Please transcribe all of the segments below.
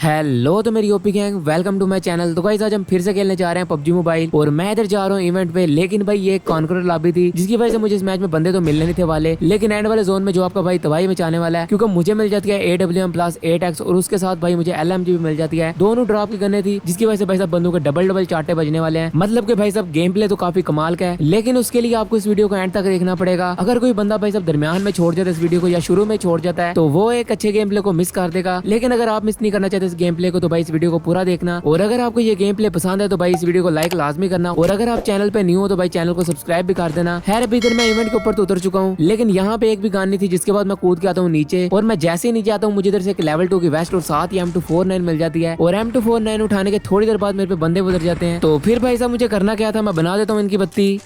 Hello तो मेरी OP gang, welcome to my channel. तो गाइस आज हम फिर से खेलने जा रहे हैं पबजी मोबाइल और मैं इधर जा रहा हूँ इवेंट पे। लेकिन भाई ये कॉन्करर लॉबी थी जिसकी वजह से मुझे इस मैच में बंदे तो मिलने नहीं थे वाले, लेकिन एंड वाले जोन में जो आपका भाई तबाही मचाने वाला है, क्योंकि मुझे मिल जाती है AWM प्लस 8x और उसके साथ भाई मुझे LMG भी मिल जाती है। दोनों ड्रॉप की गन्ने थी जिसकी वजह से भाई साहब बंदों के डबल चाटे बजने वाले हैं। मतलब कि भाई साहब गेम प्ले तो काफी कमाल का है, लेकिन उसके लिए आपको इस वीडियो को एंड तक देखना पड़ेगा। अगर कोई बंदा भाई साहब दरमियान में छोड़ जाता है इस वीडियो को या शुरू में छोड़ जाता है तो वो एक अच्छे गेम प्ले को मिस कर देगा। लेकिन अगर आप मिस नहीं करना चाहते इस गेम प्ले को तो भाई इस वीडियो को पूरा देखना। और अगर आपको ये गेम प्ले पसंद है तो भाई इस वीडियो को लाइक लाजमी करना। और अगर आप चैनल पे न्यू हो तो भाई चैनल को सब्सक्राइब भी कर देना। खैर अभी इधर मैं इवेंट के ऊपर तो उतर चुका हूँ, लेकिन यहाँ पे एक भी गन नहीं थी, जिसके बाद मैं कूद के आता हूँ नीचे। और मैं जैसे ही नीचे आता हूँ मुझे इधर से एक लेवल 2 की वेस्ट और साथ ही M249 मिल जाती है। और M249 उठाने के थोड़ी देर बाद मेरे पे बंदे उतर जाते हैं। तो फिर भाई साहब मुझे करना क्या था, मैं बना देता हूँ इनकी बत्ती।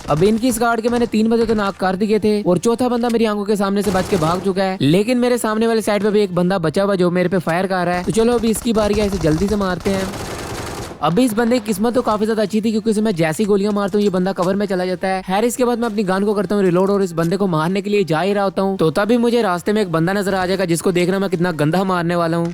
अब इनकी इस गार्ड के मैंने 3 बंदे तो नाक कर दिए थे और चौथा बंदा मेरी आंखों के सामने से बच के भाग चुका है। लेकिन मेरे सामने वाले साइड पे भी एक बंदा बचा हुआ जो मेरे पे फायर कर रहा है। तो चलो अभी इसकी बारी है, इसे जल्दी से मारते हैं। अभी इस बंदे की किस्मत तो काफी ज्यादा अच्छी थी क्योंकि इसे मैं जैसी गोलियां मारता हूँ ये बंदा कवर में चला जाता है। खैर इसके बाद मैं अपनी गन को करता हूँ रिलोड और इस बंदे को मारने के लिए जा ही रहा होता हूँ। तो तभी मुझे रास्ते में एक बंदा नजर आ जाएगा जिसको देखना मैं कितना गंदा मारने वाला हूँ।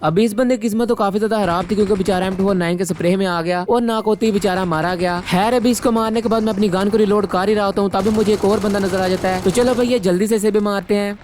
अभी इस बंदे की किस्मत तो काफी ज्यादा खराब थी क्योंकि बेचारा M249 के स्प्रे में आ गया और नाक होती बेचारा मारा गया। खैर अभी इसको मारने के बाद मैं अपनी गन को रिलोड कर ही रहा होता हूँ, तभी मुझे एक और बंदा नजर आ जाता है। तो चलो भैया जल्दी से इसे भी मारते हैं।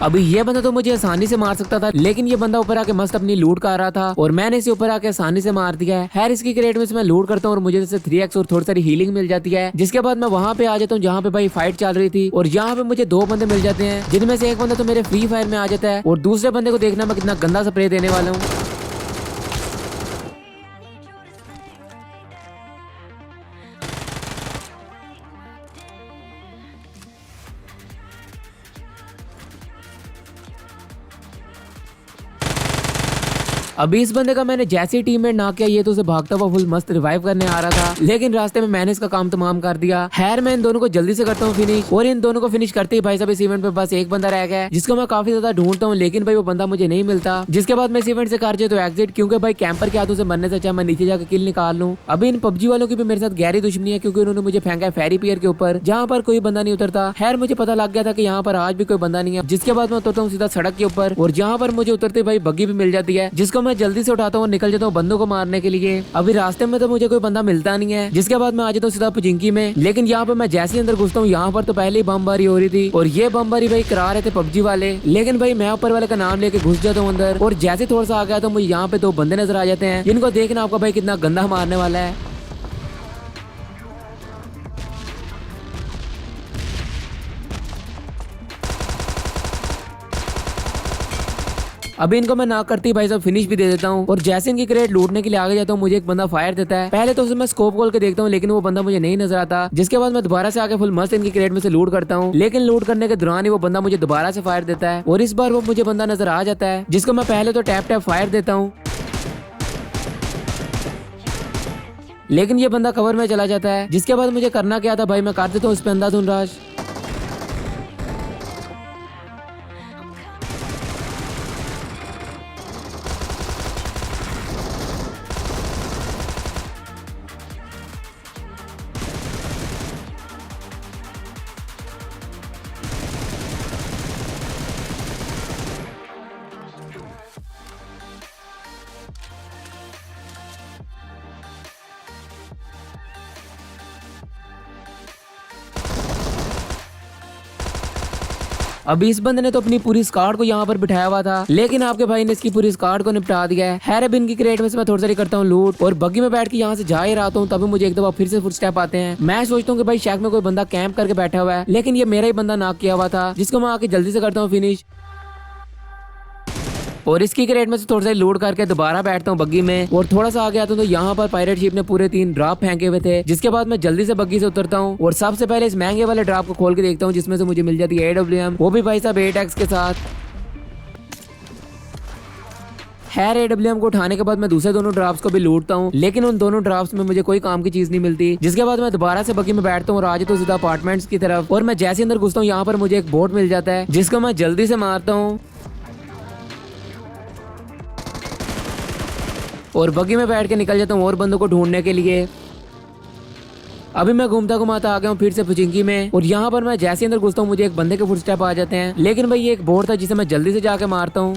अभी ये बंदा तो मुझे आसानी से मार सकता था, लेकिन ये बंदा ऊपर आके मस्त अपनी लूट कर रहा था और मैंने इसे ऊपर आके आसानी से मार दिया है। खैर इसकी क्रेट में से मैं लूट करता हूँ और मुझे जैसे 3x और थोड़ी सारी हीलिंग मिल जाती है। जिसके बाद मैं वहाँ पे आ जाता हूँ जहाँ पे भाई फाइट चल रही थी और यहाँ पे मुझे 2 बंदे मिल जाते हैं, जिनमें से एक बंदा तो मेरे फ्री फायर में आ जाता है और दूसरे बंदे को देखना मैं कितना गंदा स्प्रे देने वाला हूँ। अभी इस बंदे का मैंने जैसे ही टीममेट ना किया ये तो उसे भागता हुआ फुल मस्त रिवाइव करने आ रहा था, लेकिन रास्ते में मैंने इसका काम तमाम कर दिया। खैर मैं इन दोनों को जल्दी से करता हूँ फिनिश और इन दोनों को फिनिश करते ही भाई साहब इस इवेंट पे बस एक बंदा रह गया है जिसको मैं काफी ज्यादा ढूंढता हूँ, लेकिन भाई वो बंदा मुझे नहीं मिलता। जिसके बाद मैं इस इवेंट से कर तो एग्जिट, क्योंकि भाई कैंपर के हाथों से मरने से अच्छा मैं नीचे जाकर किल निकाल लूँ। अभी इन पबजी वालों की भी मेरे साथ गहरी दुश्मनी है क्योंकि उन्होंने मुझे फेंका है फेरी पियर के ऊपर जहाँ पर कोई बंदा नहीं उतरता। खैर मुझे पता लग गया था कि यहाँ पर आज भी कोई बंदा नहीं है। जिसके बाद मैं उतरता हूँ सीधा सड़क के ऊपर और जहाँ पर मुझे उतरते भाई बग्गी भी मिल जाती है, जिसको मैं जल्दी से उठाता हूँ निकल जाता हूँ बंदों को मारने के लिए। अभी रास्ते में तो मुझे कोई बंदा मिलता नहीं है, जिसके बाद मैं आ जाता हूँ सीधा पुजिंकी में। लेकिन यहाँ पे मैं जैसे ही अंदर घुसता हूँ यहाँ पर तो पहले ही बमबारी हो रही थी और ये बमबारी भाई करा रहे थे पबजी वाले। लेकिन भाई मैं ऊपर वाले का नाम लेके घुस जाता हूँ अंदर और जैसे थोड़ा सा आ गया तो मुझे यहाँ पे 2 बंदे नजर आ जाते हैं, जिनको देखना आपका भाई कितना गंदा मारने वाला है। अभी इनको मैं ना करती भाई साहब फिनिश भी दे देता हूँ और जैसे इनकी क्रेट लूटने के लिए आगे जाता हूँ मुझे एक बंदा फायर देता है। पहले तो उसे मैं स्कोप खोल के देखता हूँ लेकिन वो बंदा मुझे नहीं नजर आता। जिसके बाद मैं दोबारा से आके फुल मस्त इनकी क्रेट में से लूट करता हूँ, लेकिन लूट करने के दौरान ही वो बंदा मुझे दोबारा से फायर देता है और इस बार वो मुझे बंदा नजर आ जाता है, जिसको मैं पहले तो टैप टैप फायर देता हूँ, लेकिन ये बंदा कवर में चला जाता है। जिसके बाद मुझे करना क्या था भाई मैं कर देता हूँ उस पे अंधाधुंध राज। अभी इस बंदे ने तो अपनी पूरी स्क्वाड को यहाँ पर बिठाया हुआ था, लेकिन आपके भाई ने इसकी पूरी स्क्वाड को निपटा दिया है। खैर अभी इनकी क्रेट में से मैं थोड़ी सारी करता हूँ लूट और बग्गी में बैठ के यहाँ से जा ही रहा हूँ, तभी मुझे एक दफा फिर से फुटस्टेप आते हैं। मैं सोचता हूँ कि भाई शैक में कोई बंदा कैंप करके बैठा हुआ है, लेकिन ये मेरा ही बंदा नॉक किया हुआ था, जिसको मैं आके जल्दी से करता हूँ फिनिश। और इसकी क्रेट में से थोड़ा सा लूट करके दोबारा बैठता हूँ बग्गी में और थोड़ा सा आगे आता हूँ तो यहाँ पर पायरेट शिप ने पूरे 3 ड्रॉप फेंके हुए थे। जिसके बाद मैं जल्दी से बग्गी से उतरता हूँ और सबसे पहले इस महंगे वाले ड्रॉप को खोल के देखता हूँ जिसमें से मुझे मिल जाती है AWM, वो भी भाई साहब 8x के साथ। खैर AWM को उठाने के बाद मैं दूसरे दोनों ड्रॉप्स को भी लूटता हूँ, लेकिन उन दोनों ड्रॉप्स में मुझे कोई काम की चीज नहीं मिलती। जिसके बाद मैं दोबारा से बग्गी में बैठता हूँ और आज तो सीधा अपार्टमेंट्स की तरफ। और मैं जैसे अंदर घुसता हूँ यहाँ पर मुझे एक बोट मिल जाता है जिसको मैं जल्दी से मारता हूँ और बग्गी में बैठ के निकल जाता हूँ और बंदों को ढूंढने के लिए। अभी मैं घूमता घुमाता आ गया हूँ फिर से पुचिंकी में और यहाँ पर मैं जैसे अंदर घुसता हूँ मुझे एक बंदे के फुटस्टेप आ जाते हैं, लेकिन भाई ये एक बोट था जिसे मैं जल्दी से जाके मारता हूँ।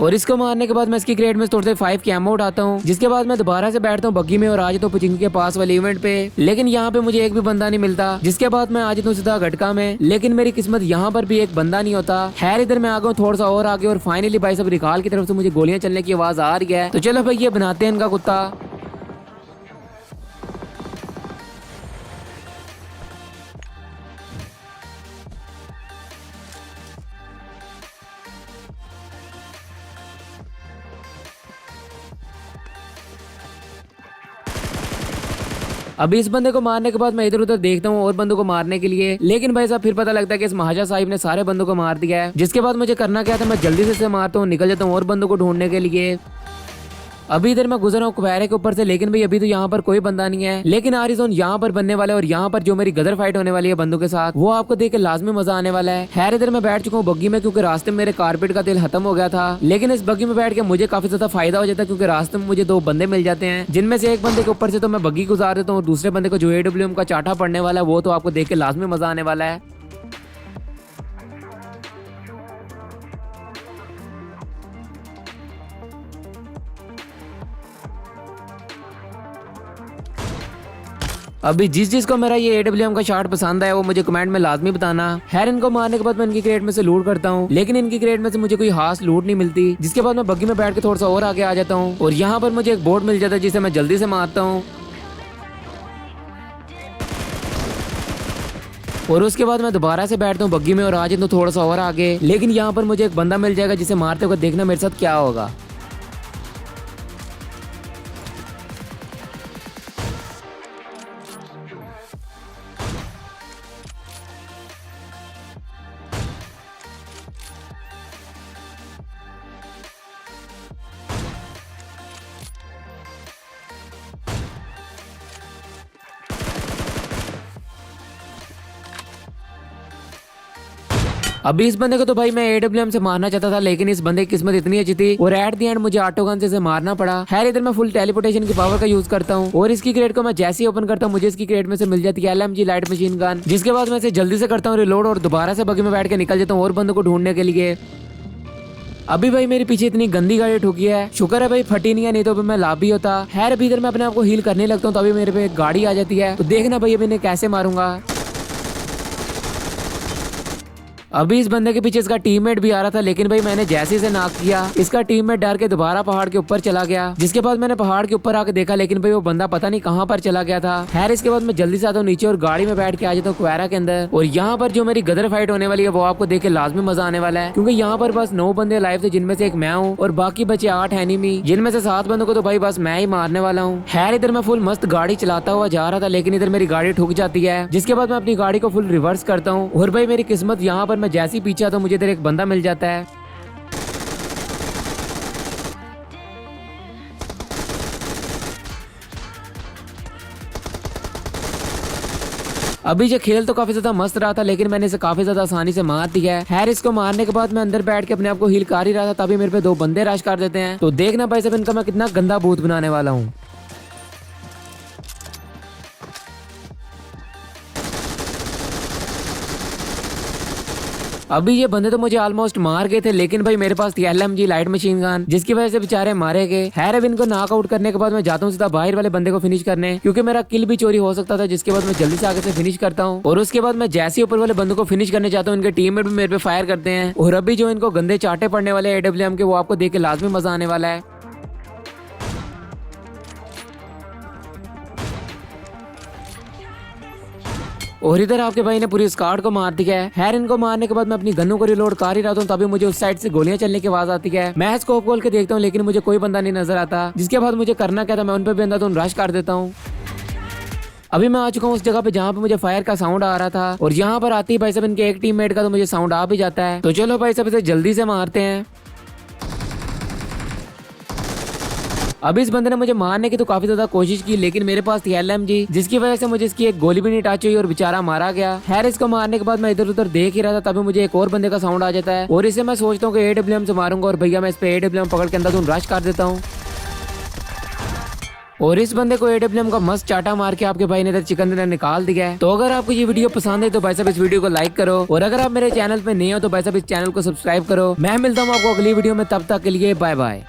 और इसको मारने के बाद मैं इसकी क्रेट में थोड़े से 5 कैमो उठाता हूँ। जिसके बाद मैं दोबारा से बैठता हूँ बग्गी में और आ जाता हूँ पुचिंकी के पास वाले इवेंट पे, लेकिन यहाँ पे मुझे एक भी बंदा नहीं मिलता। जिसके बाद मैं आ जाता हूँ सीधा गटका में, लेकिन मेरी किस्मत यहाँ पर भी एक बंदा नहीं होता। खैर इधर मैं आ गया हूँ थोड़ा सा और आगे और फाइनली भाई सब रिकाल की तरफ से मुझे गोलियां चलने की आवाज आ रही है। तो चलो भाई ये बनाते हैं इनका कुत्ता। अभी इस बंदे को मारने के बाद मैं इधर उधर देखता हूँ और बंदों को मारने के लिए, लेकिन भाई साहब फिर पता लगता है कि इस महाजा साहिब ने सारे बंदों को मार दिया है। जिसके बाद मुझे करना क्या था, मैं जल्दी से इसे मारता हूँ, निकल जाता हूँ और बंदों को ढूंढने के लिए। अभी इधर मैं गुजर रहा हूँ कुबैरे के ऊपर से, लेकिन भाई अभी तो यहाँ पर कोई बंदा नहीं है। लेकिन आरिज़ोन यहाँ पर बनने वाला है और यहाँ पर जो मेरी गदर फाइट होने वाली है बंदों के साथ, वो आपको देख के लाजमी मजा आने वाला है। खैर इधर मैं बैठ चुका हूँ बग्गी में क्योंकि रास्ते में मेरे कारपेट का तेल खत्म हो गया था, लेकिन इस बग्गी में बैठ के मुझे काफी ज्यादा फायदा हो जाता है क्योंकि रास्ते में मुझे 2 बंदे मिल जाते हैं, जिनमें से एक बंदे के ऊपर से तो मैं बग्गी गुजार देता हूँ और दूसरे बंदे को जो AWM का चाटा पड़ने वाला है वो तो आपको देख के लाजमी मजा आने वाला है। अभी जिस को मेरा ये AWM का शॉट पसंद है वो मुझे कमेंट में लाजमी बताना। खैर इनको मारने के बाद मैं इनकी क्रेट में से लूट करता हूँ, लेकिन इनकी क्रेट में से मुझे कोई खास लूट नहीं मिलती। जिसके बाद मैं बग्गी में बैठ के थोड़ा सा और आगे आ जाता हूँ और यहाँ पर मुझे एक बोट मिल जाता है जिसे मैं जल्दी से मारता हूँ। और उसके बाद मैं दोबारा से बैठता हूँ बग्गी में और आ जाता हूँ थोड़ा सा और आगे, लेकिन यहाँ पर मुझे एक बंदा मिल जाएगा जिसे मारते हुए देखना मेरे साथ क्या होगा। अभी इस बंदे को तो भाई मैं AWM से मारना चाहता था, लेकिन इस बंदे की किस्मत इतनी अच्छी थी और एट द एंड मुझे ऑटोगन से इसे मारना पड़ा। खैर इधर मैं फुल टेलीपोर्टेशन की पावर का यूज करता हूँ और इसकी क्रेट को मैं जैसे ही ओपन करता हूँ मुझे इसकी क्रेट में से मिल जाती है LMG लाइट मशीन गन। जिसके बाद मैं इसे जल्दी से करता हूँ रिलोड और दोबारा से बग्गी में बैठ के निकल जाता हूँ और बंदों को ढूंढने के लिए। अभी भाई मेरे पीछे इतनी गंदी गाड़ी ठुकी है, शुक्र है भाई फटी नहीं है, नहीं तो मैं लाभ भी होता। खैर अभी इधर मैं अपने आप को हील करने लगता हूँ तो अभी मेरे पे एक गाड़ी आ जाती है, तो देखना भाई अभी इन्हें कैसे मारूंगा। अभी इस बंदे के पीछे इसका टीममेट भी आ रहा था, लेकिन भाई मैंने जैसे इसे नॉक किया इसका टीममेट डर के दोबारा पहाड़ के ऊपर चला गया। जिसके बाद मैंने पहाड़ के ऊपर आके देखा, लेकिन भाई वो बंदा पता नहीं कहां पर चला गया था। खैर इसके बाद मैं जल्दी से आता हूँ नीचे और गाड़ी में बैठ के आ जाता हूँ कुबैरा के अंदर। और यहाँ पर जो मेरी गदर फाइट होने वाली है वो आपको देख के लाजमी मजा आने वाला है, क्योंकि यहाँ पर बस 9 बंदे लाइव थे जिनमें से एक मैं हूँ और बाकी बचे 8 एनिमी, जिनमें से 7 बंदों को तो भाई बस मैं ही मारने वाला हूँ। खैर इधर मैं फुल मस्त गाड़ी चलाता हुआ जा रहा था, लेकिन इधर मेरी गाड़ी ठुक जाती है। जिसके बाद मैं अपनी गाड़ी को फुल रिवर्स करता हूँ और भाई मेरी किस्मत यहाँ पर मैं जैसे ही पीछे आता हूँ मुझे इधर एक बंदा मिल जाता है। अभी ये खेल तो काफी ज्यादा मस्त रहा था, लेकिन मैंने इसे काफी ज्यादा आसानी से मार दिया है। खैर इसको मारने के बाद मैं अंदर बैठ के अपने आप को हील कर ही रहा था, तभी मेरे पे 2 बंदे रश कर देते हैं। तो देखना भाई सब इनका मैं कितना गंदा भूत बनाने वाला हूँ। अभी ये बंदे तो मुझे ऑलमोस्ट मार गए थे, लेकिन भाई मेरे पास थी LMG लाइट मशीन गन, जिसकी वजह से बेचारे मारे गए। खैर अब इनको नॉकआउट करने के बाद मैं जाता हूँ सीधा बाहर वाले बंदे को फिनिश करने, क्योंकि मेरा किल भी चोरी हो सकता था। जिसके बाद मैं जल्दी से आगे से फिनिश करता हूँ और उसके बाद मैं जैसे ऊपर वाले बंदों को फिनिश करने जाता हूँ इनके टीममेट भी मेरे पे फायर करते हैं। और अभी जो इनको गंदे चाटे पड़ने वाले AWM के, वो आपको देख के लाजमी मजा आने वाला है। और इधर आपके भाई ने पूरी स्क्वाड को मार दिया है। खैर इनको मारने के बाद मैं अपनी गन्नों को रिलोड कर ही रहा हूँ, तभी मुझे उस साइड से गोलियां चलने की आवाज आती है। मैं स्कोप खोल के देखता हूँ लेकिन मुझे कोई बंदा नहीं नजर आता, जिसके बाद मुझे करना क्या था, मैं उन पर भी अंधाधुंध रश कर देता हूँ। अभी मैं आ चुका हूँ उस जगह पे जहाँ पे मुझे फायर का साउंड आ रहा था, और यहाँ पर आती है भाई साहब इनके एक टीममेट का तो मुझे साउंड आ भी जाता है। तो चलो भाई साहब इसे जल्दी से मारते हैं। अभी इस बंदे ने मुझे मारने की तो काफी ज्यादा कोशिश की, लेकिन मेरे पास थी LMG, जिसकी वजह से मुझे इसकी एक गोली भी नहीं टच हुई और बेचारा मारा गया। खैर इसको मारने के बाद मैं इधर उधर देख ही रहा था, तभी मुझे एक और बंदे का साउंड आ जाता है, और इसे मैं सोचता हूँ कि AWM से मारूंगा, और भैया मैं इस पे AWM पकड़ के अंधाधुंध रश कर देता हूँ। और इस बंदे को AWM का मस्त चाटा मार के आपके भाई ने इधर चिकन डिनर निकाल दिया है। तो अगर आपको ये वीडियो पसंद है तो भाई साहब इस वीडियो को लाइक करो, और अगर आप मेरे चैनल पे नए हो तो भाई साहब इस चैनल को सब्सक्राइब करो। मैं मिलता हूँ आपको अगली वीडियो में, तब तक के लिए बाय बाय।